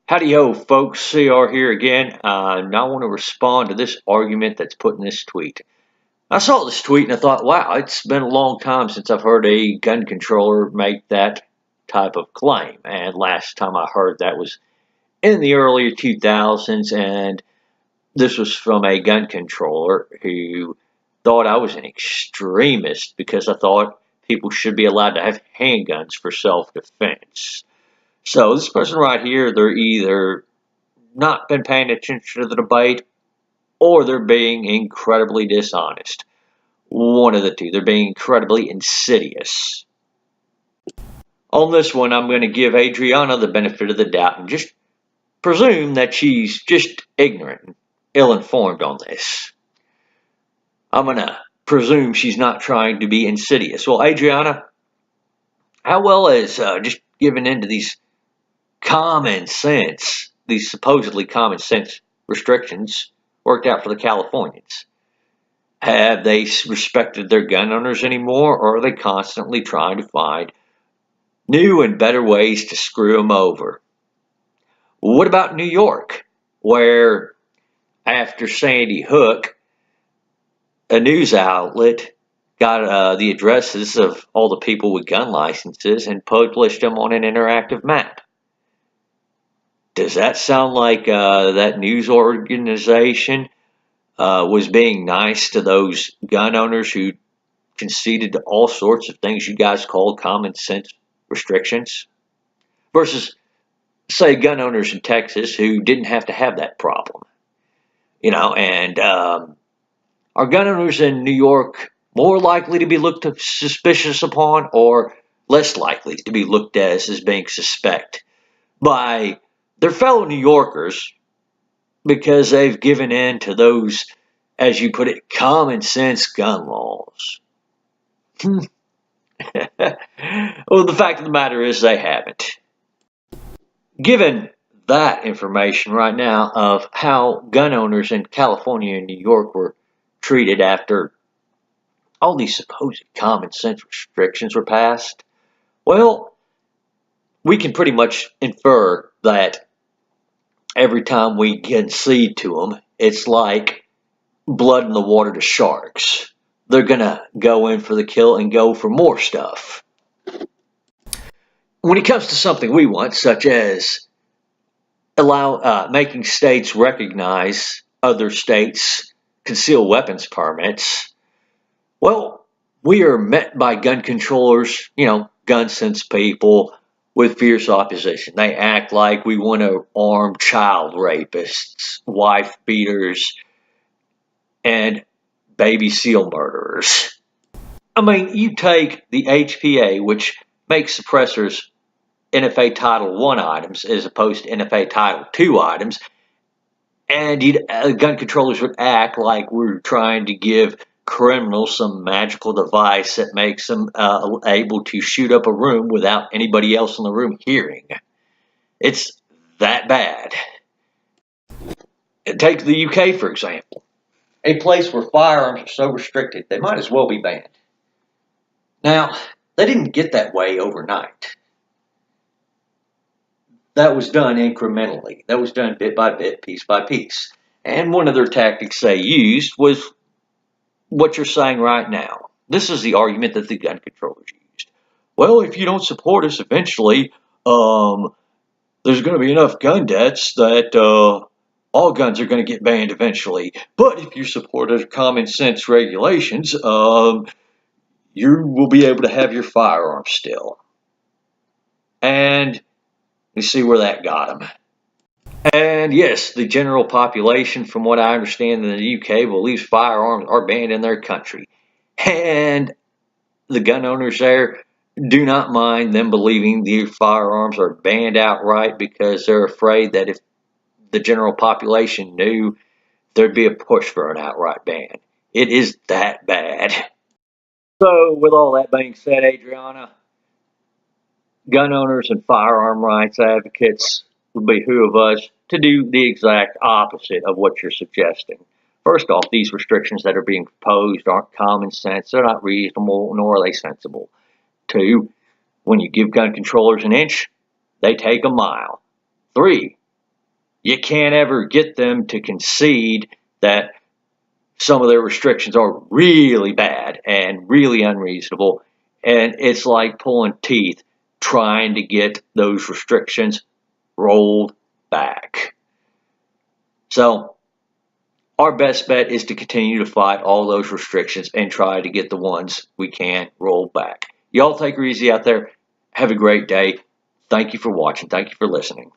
Howdy-ho, folks. CR here again. Now I want to respond to this argument that's put in this tweet. I saw this tweet and I thought, wow, it's been a long time since I've heard a gun controller make that type of claim. And last time I heard that was in the early 2000s, and this was from a gun controller who thought I was an extremist because I thought people should be allowed to have handguns for self-defense. So this person right here, they're either not been paying attention to the debate or they're being incredibly dishonest. One of the two. They're being incredibly insidious. On this one, I'm going to give Adriana the benefit of the doubt and just presume that she's just ignorant and ill-informed on this. I'm going to presume she's not trying to be insidious. Well, Adriana, how well is just giving in to these supposedly common sense restrictions worked out for the Californians? Have they respected their gun owners anymore, or are they constantly trying to find new and better ways to screw them over? What about New York, where after Sandy Hook, a news outlet got the addresses of all the people with gun licenses and published them on an interactive map? Does that sound like that news organization was being nice to those gun owners who conceded to all sorts of things you guys called common sense restrictions? Versus, say, gun owners in Texas who didn't have to have that problem. And are gun owners in New York more likely to be looked suspicious upon, or less likely to be looked at as being suspect by their fellow New Yorkers because they've given in to those, as you put it, common sense gun laws? Well, the fact of the matter is they haven't. Given that information right now of how gun owners in California and New York were treated after all these supposed common sense restrictions were passed, well, we can pretty much infer that every time we concede to them, it's like blood in the water to sharks. They're going to go in for the kill and go for more stuff. When it comes to something we want, such as making states recognize other states' concealed weapons permits, well, we are met by gun controllers, gun sense people, with fierce opposition. They act like we want to arm child rapists, wife beaters, and baby seal murderers. I mean, you take the HPA, which makes suppressors NFA Title I items as opposed to NFA Title II items, and gun controllers would act like we're trying to give criminals some magical device that makes them able to shoot up a room without anybody else in the room hearing. It's that bad. Take the UK, for example. A place where firearms are so restricted, they might as well be banned. Now, they didn't get that way overnight. That was done incrementally. That was done bit by bit, piece by piece. And one of their tactics they used was what you're saying right now. This is the argument that the gun controllers used. Well, if you don't support us, eventually, there's going to be enough gun deaths that all guns are going to get banned eventually. But if you support our common sense regulations, you will be able to have your firearms still. And you see where that got them. And yes, the general population, from what I understand in the UK, believes firearms are banned in their country. And the gun owners there do not mind them believing the firearms are banned outright because they're afraid that if the general population knew, there'd be a push for an outright ban. It is that bad. So, with all that being said, Adriana, gun owners and firearm rights advocates would behoove us to do the exact opposite of what you're suggesting. First off, these restrictions that are being proposed aren't common sense. They're not reasonable, nor are they sensible. Two, when you give gun controllers an inch, they take a mile. Three, You can't ever get them to concede that some of their restrictions are really bad and really unreasonable. And it's like pulling teeth trying to get those restrictions rolled back. So our best bet is to continue to fight all those restrictions and try to get the ones we can rolled back. Y'all take her easy out there. Have a great day. Thank you for watching. Thank you for listening.